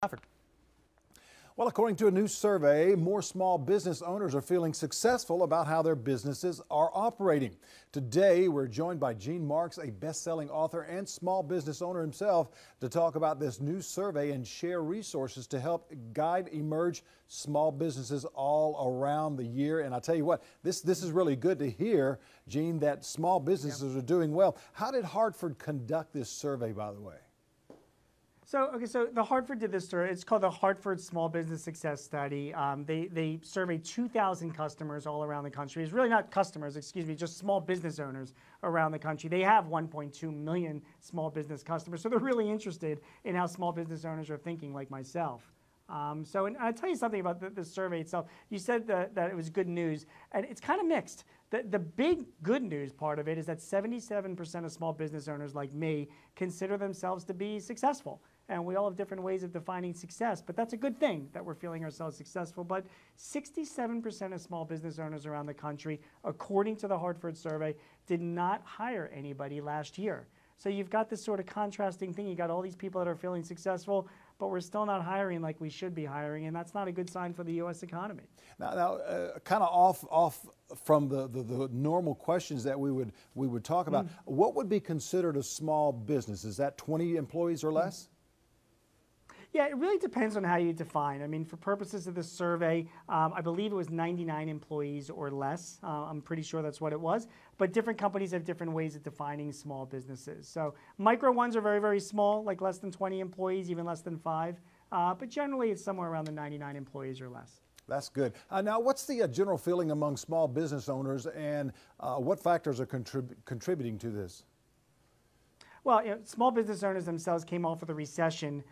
Hartford. Well, according to a new survey, more small business owners are feeling successful about how their businesses are operating. Today, we're joined by Gene Marks, a best-selling author and small business owner himself, to talk about this new survey and share resources to help guide emerge small businesses all around the year. And I tell you what, this is really good to hear, Gene, that small businesses are doing well. How did Hartford conduct this survey, by the way? So the Hartford did this survey. It's called the Hartford Small Business Success Study. They surveyed 2,000 customers all around the country. It's really not customers, excuse me, just small business owners around the country. They have 1.2 million small business customers, so they're really interested in how small business owners are thinking, like myself. And I'll tell you something about the survey itself. You said that it was good news, and it's kind of mixed. The big good news part of it is that 77% of small business owners like me consider themselves to be successful. And we all have different ways of defining success, but that's a good thing that we're feeling ourselves successful. But 67% of small business owners around the country, according to the Hartford survey, did not hire anybody last year. So you've got this sort of contrasting thing. You got all these people that are feeling successful, but we're still not hiring like we should be hiring, and that's not a good sign for the U.S. economy. Now kind of off from the normal questions that we would talk about, what would be considered a small business? Is that 20 employees or less? Yeah, it really depends on how you define. I mean, for purposes of this survey, I believe it was 99 employees or less. I'm pretty sure that's what it was. But different companies have different ways of defining small businesses. So micro ones are very, very small, like less than 20 employees, even less than 5. But generally, it's somewhere around the 99 employees or less. That's good. Now, what's the general feeling among small business owners, and what factors are contributing to this? Well, small business owners themselves came off of the recession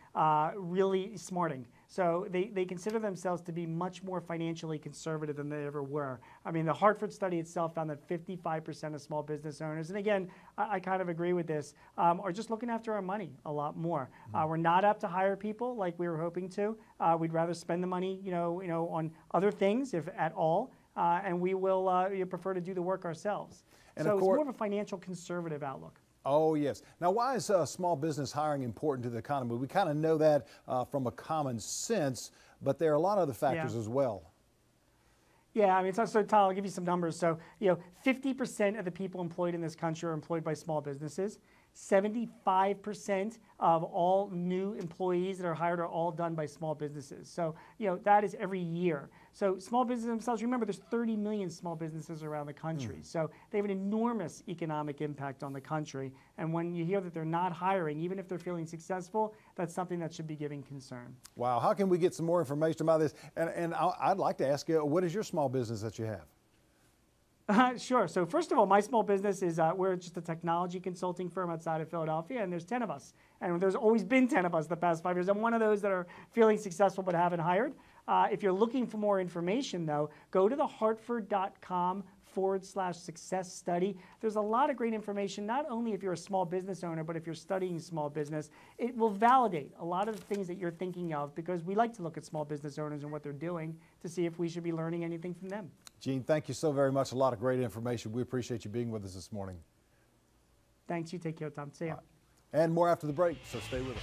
really smarting. So they consider themselves to be much more financially conservative than they ever were. I mean, the Hartford study itself found that 55% of small business owners, and again, I kind of agree with this, are just looking after our money a lot more. We're not up to hire people like we were hoping to. We'd rather spend the money, on other things, if at all, and we will prefer to do the work ourselves. And so it's more of a financial conservative outlook. Oh, yes. Now, why is small business hiring important to the economy? We kind of know that from a common sense, but there are a lot of other factors as well. Yeah, I mean, so Tom, I'll give you some numbers. So, 50% of the people employed in this country are employed by small businesses. 75% of all new employees that are hired are all done by small businesses. So, that is every year. So small businesses themselves, remember, there's 30 million small businesses around the country. So they have an enormous economic impact on the country. And when you hear that they're not hiring, even if they're feeling successful, that's something that should be giving concern. Wow. How can we get some more information about this? And I'd like to ask you, what is your small business that you have? Sure. So first of all, my small business is, we're just a technology consulting firm outside of Philadelphia, and there's 10 of us. And there's always been 10 of us the past 5 years. I'm one of those that are feeling successful but haven't hired. If you're looking for more information, though, go to the hartford.com/success study. There's a lot of great information, not only if you're a small business owner, but if you're studying small business. It will validate a lot of the things that you're thinking of, because we like to look at small business owners and what they're doing to see if we should be learning anything from them. Gene, thank you so very much. A lot of great information. We appreciate you being with us this morning. Thanks. You take care, Tom. See ya. And more after the break, so stay with us.